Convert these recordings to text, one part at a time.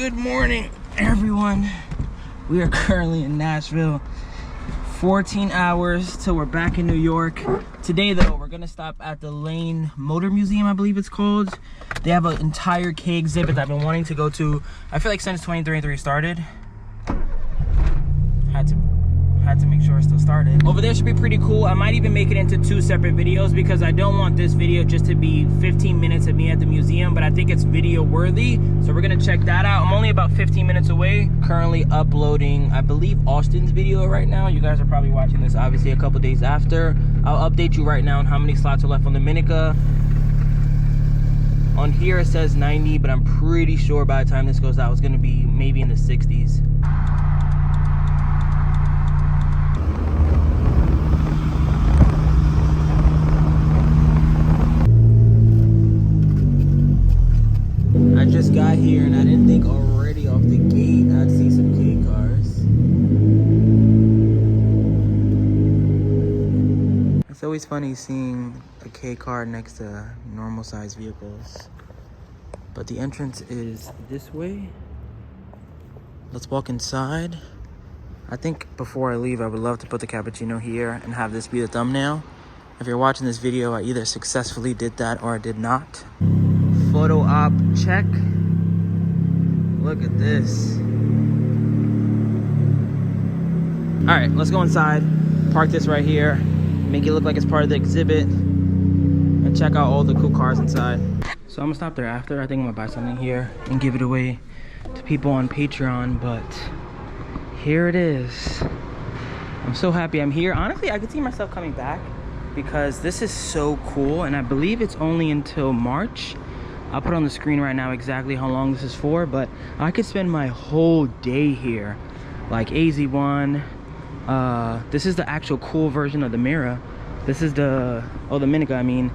Good morning, everyone. We are currently in Nashville. 14 hours till we're back in New York. Today, though, we're gonna stop at the Lane Motor Museum, I believe it's called. They have an entire K exhibit that I've been wanting to go to, I feel like since 2023 started. Had to make sure it still started. Over there should be pretty cool. I might even make it into 2 separate videos because I don't want this video just to be 15 minutes of me at the museum, but I think it's video worthy. So we're gonna check that out. I'm only about 15 minutes away. Currently uploading, I believe, Austin's video right now. You guys are probably watching this obviously a couple days after. I'll update you right now on how many slots are left on Dominica. On here it says 90, but I'm pretty sure by the time this goes out, it's gonna be maybe in the 60s. I just got here and I didn't think already off the gate I'd see some K cars. It's always funny seeing a K car next to normal sized vehicles. But the entrance is this way. Let's walk inside. I think before I leave, I would love to put the cappuccino here and have this be the thumbnail. If you're watching this video, I either successfully did that or I did not. Photo op check. Look at this. All right, let's go inside. Park this right here. Make it look like it's part of the exhibit. And check out all the cool cars inside. So I'm gonna stop there after. I think I'm gonna buy something here and give it away to people on Patreon, but here it is. I'm so happy I'm here. Honestly, I could see myself coming back because this is so cool, and I believe it's only until March. I'll put on the screen right now exactly how long this is for, but I could spend my whole day here. Like AZ1, this is the actual cool version of the Mira. This is the, oh, the Minica, I mean,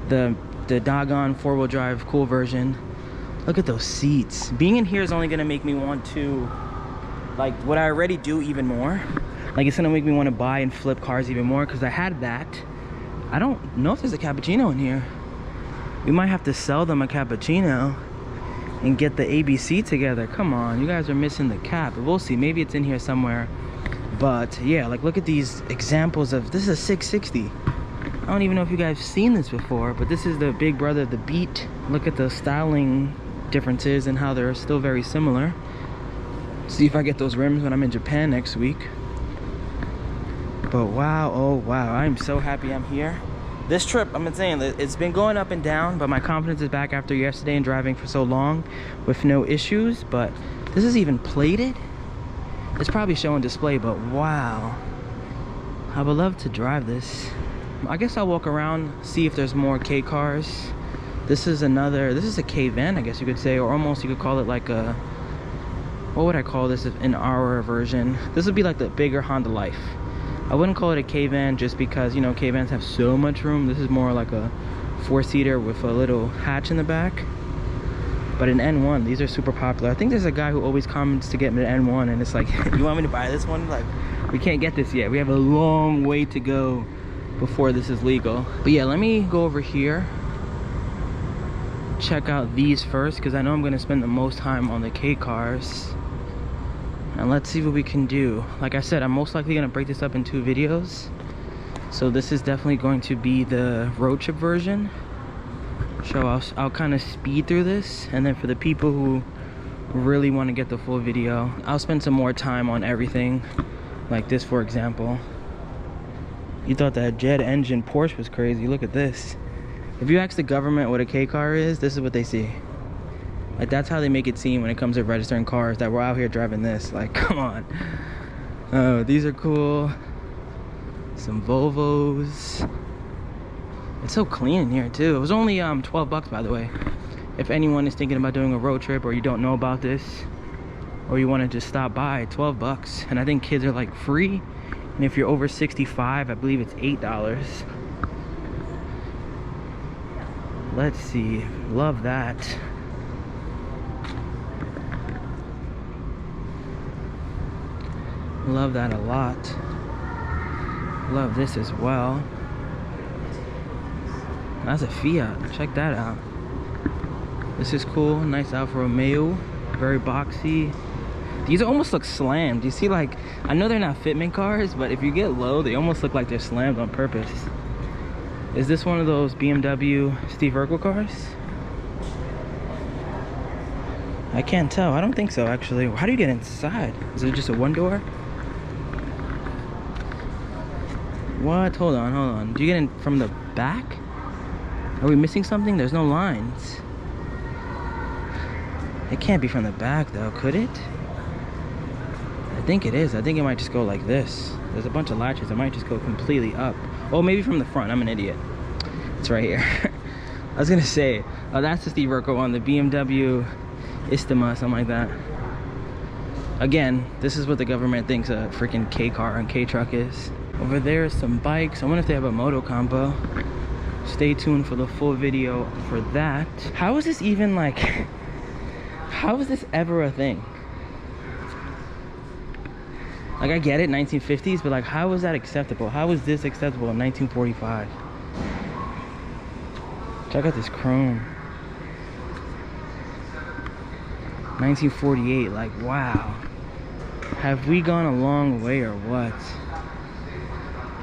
the doggone 4-wheel drive cool version. Look at those seats. Being in here is only gonna make me want to, like, what I already do even more. Like, it's gonna make me want to buy and flip cars even more because I had that. I don't know if there's a cappuccino in here. We might have to sell them a cappuccino and get the ABC together. Come on, you guys are missing the cap. We'll see, maybe it's in here somewhere. But yeah, like, look at these examples of, this is a 660. I don't even know if you guys have seen this before, but this is the big brother of the Beat. Look at the styling differences and how they're still very similar. See if I get those rims when I'm in Japan next week. But wow, oh wow, I'm so happy I'm here. This trip, I'm saying, it's been going up and down, but my confidence is back after yesterday and driving for so long with no issues. But this is even plated. It's probably showing display, but wow. I would love to drive this. I guess I'll walk around, see if there's more K cars. This is a K van, I guess you could say, or almost you could call it like a, what would I call this in our version? This would be like the bigger Honda Life. I wouldn't call it a K-van just because, you know, K-vans have so much room. This is more like a 4-seater with a little hatch in the back. But an N1, these are super popular. I think there's a guy who always comments to get me an N1, and it's like, you want me to buy this one? Like, we can't get this yet. We have a long way to go before this is legal. But yeah, let me go over here. Check out these first, because I know I'm going to spend the most time on the K cars. And let's see what we can do. Like I said, I'm most likely gonna break this up in 2 videos. So this is definitely going to be the Roadtrip version. So I'll kind of speed through this. And then for the people who really want to get the full video, I'll spend some more time on everything. Like this, for example. You thought that jet engine Porsche was crazy. Look at this. If you ask the government what a K car is, this is what they see. Like, that's how they make it seem when it comes to registering cars, that we're out here driving this. Like, come on. Oh, these are cool. Some Volvos. It's so clean in here too. It was only 12 bucks, by the way. If anyone is thinking about doing a road trip, or you don't know about this, or you want to just stop by, 12 bucks. And I think kids are like free. And if you're over 65, I believe it's $8. Let's see. Love that. Love that a lot. Love this as well. That's a Fiat. Check that out. This is cool. Nice Alfa Romeo. Very boxy. These almost look slammed. You see, like, I know they're not fitment cars, but if you get low, they almost look like they're slammed on purpose. Is this one of those BMW Steve Urkel cars? I can't tell. I don't think so, actually. How do you get inside? Is it just a one door? What? Hold on. Do you get in from the back? Are we missing something? There's no lines. It can't be from the back, though, could it? I think it is. I think it might just go like this. There's a bunch of latches. It might just go completely up. Oh, maybe from the front. I'm an idiot. It's right here. I was gonna say, oh, that's the Steve Urkel one, the BMW Istima, something like that. Again, this is what the government thinks a freaking K car and K truck is. Over there is some bikes. I wonder if they have a moto combo. Stay tuned for the full video for that. How is this even like, how is this ever a thing? Like, I get it, 1950s, but like, how is that acceptable? How is this acceptable in 1945? Check out this chrome. 1948, like, wow. Have we gone a long way or what?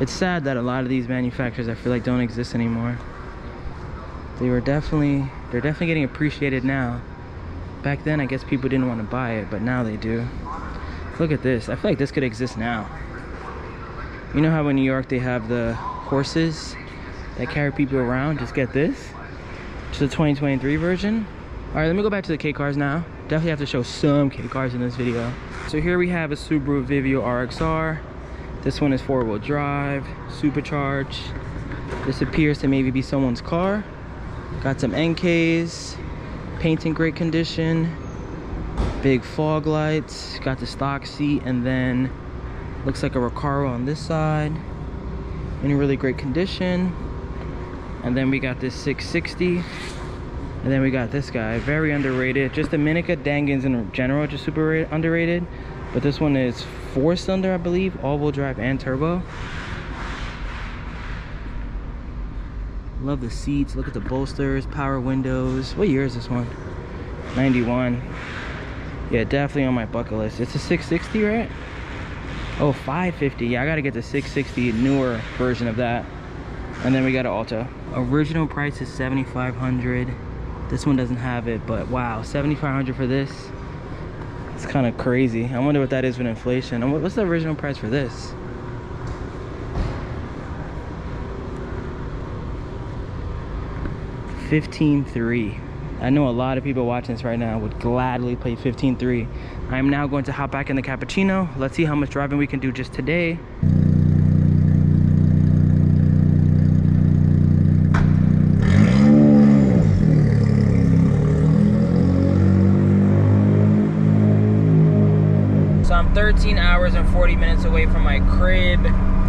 It's sad that a lot of these manufacturers, I feel like, don't exist anymore. They're definitely getting appreciated now. Back then, I guess people didn't want to buy it, but now they do. Look at this. I feel like this could exist now. You know how in New York they have the horses that carry people around? Just get this. It's the 2023 version. All right, let me go back to the K cars now. Definitely have to show some K cars in this video. So here we have a Subaru Vivio RXR. This one is 4-wheel drive, supercharged. This appears to maybe be someone's car. Got some NKs, paint in great condition. Big fog lights, got the stock seat, and then looks like a Recaro on this side in really great condition. And then we got this 660, and then we got this guy, very underrated. Just the Minica Dangans in general, just super underrated, but this one is 4-cylinder, I believe, all-wheel drive and turbo. Love the seats. Look at the bolsters, power windows. What year is this one? 91. Yeah, definitely on my bucket list. It's a 660, right? Oh, 550. Yeah, I gotta get the 660 newer version of that. And then we got an Alto. Original price is $7,500. This one doesn't have it, but wow, $7,500 for this. It's kind of crazy. I wonder what that is with inflation. And what's the original price for this? $15,300. I know a lot of people watching this right now would gladly pay $15,300. I am now going to hop back in the Cappuccino. Let's see how much driving we can do just today. So I'm 13 hours and 40 minutes away from my crib.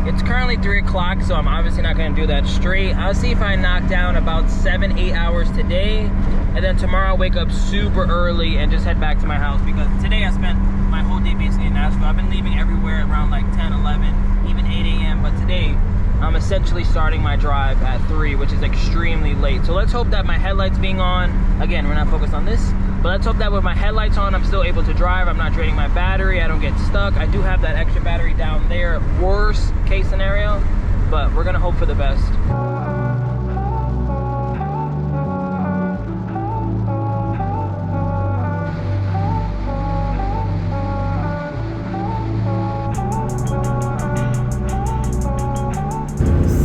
It's currently 3 o'clock, so I'm obviously not gonna do that straight. I'll see if I knock down about 7-8 hours today, and then tomorrow I'll wake up super early and just head back to my house, because today I spent my whole day basically in Nashville. I've been leaving everywhere around like 10, 11, even 8 a.m., but today I'm essentially starting my drive at 3, which is extremely late. So let's hope that my headlights being on, again, we're not focused on this, but let's hope that with my headlights on, I'm still able to drive. I'm not draining my battery. I don't get stuck. I do have that extra battery down there, worst case scenario, but we're gonna hope for the best.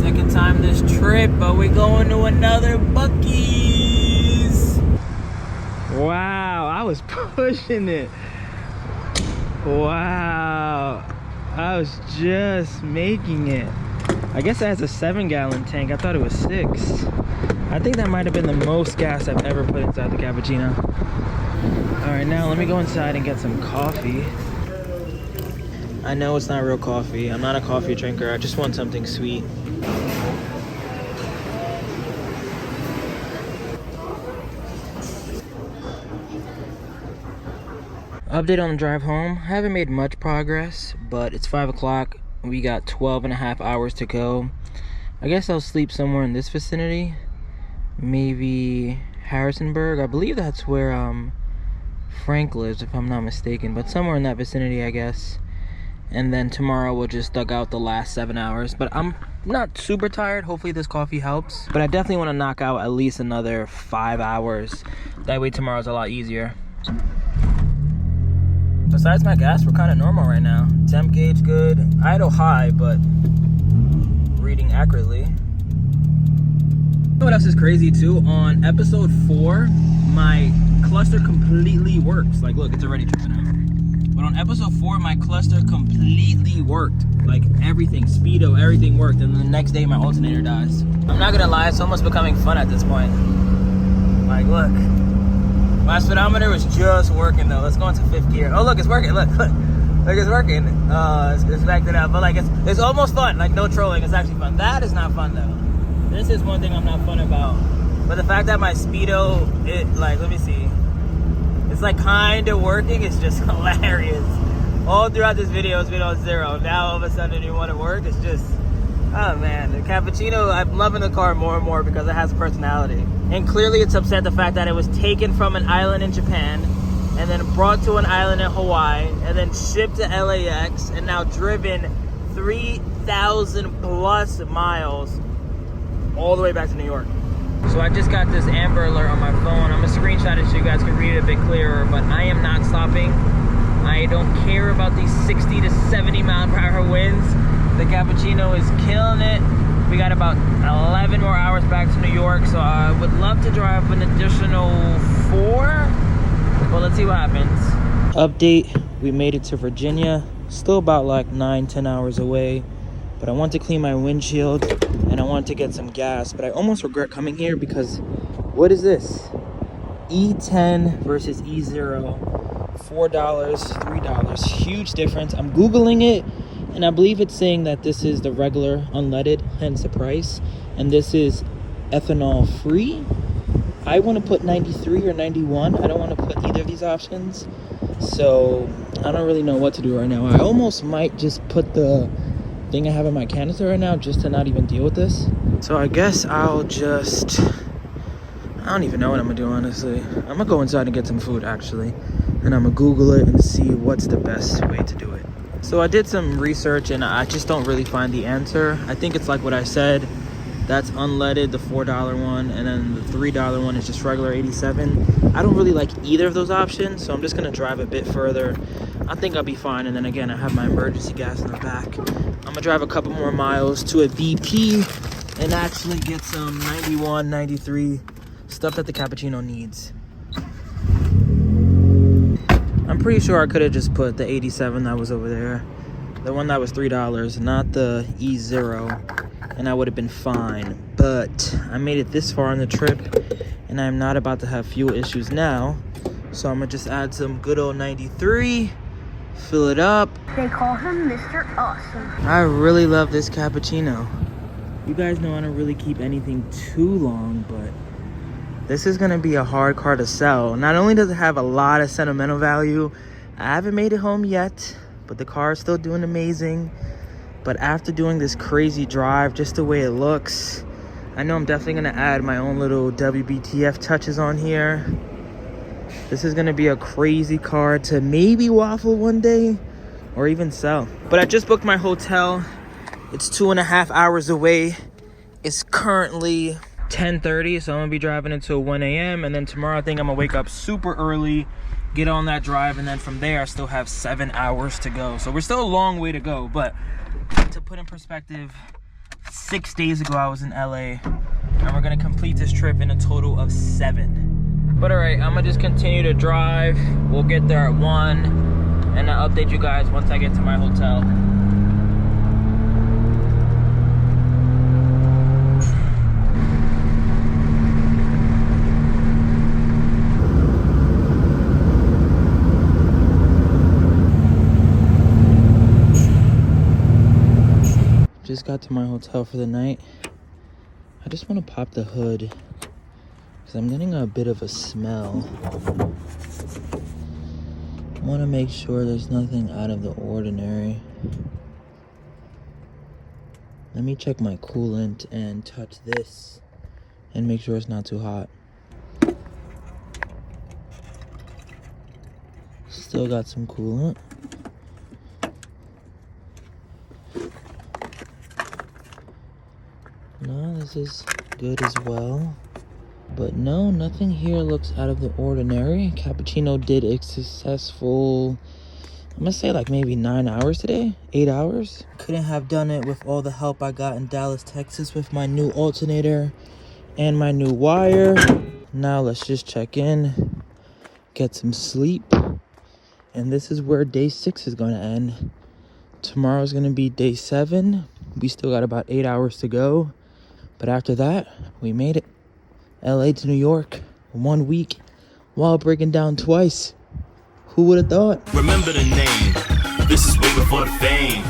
Second time this trip, but we're going to another Buc-ee's. Wow, I was pushing it. Wow, I was just making it. I guess it has a 7-gallon tank. I thought it was 6. I think that might have been the most gas I've ever put inside the Cappuccino. All right, now let me go inside and get some coffee. I know it's not real coffee. I'm not a coffee drinker. I just want something sweet. Update on the drive home. I haven't made much progress, but it's 5 o'clock. We got 12.5 hours to go. I guess I'll sleep somewhere in this vicinity. Maybe Harrisonburg. I believe that's where Franklin's, if I'm not mistaken, but somewhere in that vicinity, I guess. And then tomorrow we'll just dug out the last 7 hours. But I'm not super tired. Hopefully this coffee helps. But I definitely want to knock out at least another 5 hours. That way tomorrow's a lot easier. Besides my gas, we're kind of normal right now. Temp gauge good. Idle high, but reading accurately. You know what else is crazy too? On episode 4, my cluster completely works. Like, look, it's already tripping out. But on episode 4, my cluster completely worked. Like, everything, speedo, everything worked. And then the next day, my alternator dies. I'm not gonna lie, it's almost becoming fun at this point. Like, look. My speedometer was just working though. Let's go into 5th gear. Oh, look, it's working. Look, look. Look, it's working. It's backed it up. But like, it's almost fun. Like, no trolling. It's actually fun. That is not fun though. This is one thing I'm not fun about. But the fact that my speedo, like, let me see. It's like kind of working. It's just hilarious. All throughout this video, it's been on 0. Now all of a sudden you want to work. It's just, oh man. The Cappuccino, I'm loving the car more and more because it has personality. And clearly it's upset the fact that it was taken from an island in Japan and then brought to an island in Hawaii and then shipped to LAX and now driven 3,000 plus miles all the way back to New York. So I just got this Amber Alert on my phone. I'm gonna screenshot it so you guys can read it a bit clearer, but I am not stopping. I don't care about these 60 to 70 mile per hour winds. The Cappuccino is killing it. We got about 11 more hours back to New York, so I would love to drive an additional 4, but let's see what happens. Update, we made it to Virginia. Still about like 9-10 hours away, but I want to clean my windshield and I want to get some gas, but I almost regret coming here because what is this? E10 versus E0, $4, $3, huge difference. I'm Googling it and I believe it's saying that this is the regular unleaded, hence the price, and this is ethanol free. I want to put 93 or 91. I don't want to put either of these options, so I don't really know what to do right now. I almost might just put the thing I have in my canister right now just to not even deal with this. So I guess I'll just, I don't even know what I'm gonna do, honestly. I'm gonna go inside and get some food actually, and I'm gonna Google it and see what's the best way to do it. So I did some research and I just don't really find the answer. I think it's like what I said. That's unleaded, the $4 one, and then the $3 one is just regular 87. I don't really like either of those options, so I'm just gonna drive a bit further. I think I'll be fine, and then again, I have my emergency gas in the back. I'm gonna drive a couple more miles to a BP and actually get some 91, 93 stuff that the Cappuccino needs. I'm pretty sure I could have just put the 87 that was over there, the one that was $3, not the E0, and I would have been fine. But I made it this far on the trip and I'm not about to have fuel issues now, so I'm gonna just add some good old 93, fill it up. They call him Mr. Awesome. I really love this Cappuccino. You guys know I don't really keep anything too long, but this is gonna be a hard car to sell. Not only does it have a lot of sentimental value, I haven't made it home yet, but the car is still doing amazing. But after doing this crazy drive, just the way it looks, I know I'm definitely gonna add my own little WBTF touches on here. This is gonna be a crazy car to maybe waffle one day or even sell. But I just booked my hotel. It's 2.5 hours away. It's currently 10:30, so I'm gonna be driving until 1 a.m. and then tomorrow I think I'm gonna wake up super early, get on that drive, and then from there I still have 7 hours to go. So we're still a long way to go, but to put in perspective, 6 days ago I was in LA and we're gonna complete this trip in a total of 7. But all right, I'm gonna just continue to drive. We'll get there at 1 and I'll update you guys once I get to my hotel. Just got to my hotel for the night. I just want to pop the hood because I'm getting a bit of a smell. I want to make sure there's nothing out of the ordinary. Let me check my coolant and touch this and make sure it's not too hot. Still got some coolant. No, this is good as well. But no, nothing here looks out of the ordinary. Cappuccino did a successful, I'm gonna say like maybe 9 hours today, 8 hours. Couldn't have done it with all the help I got in Dallas, Texas with my new alternator and my new wire. Now let's just check in, get some sleep. And this is where day 6 is gonna end. Tomorrow's gonna be day 7. We still got about 8 hours to go. But after that, we made it. LA to New York, 1 week, while breaking down twice. Who would have thought? Remember the name. This is way before the fame.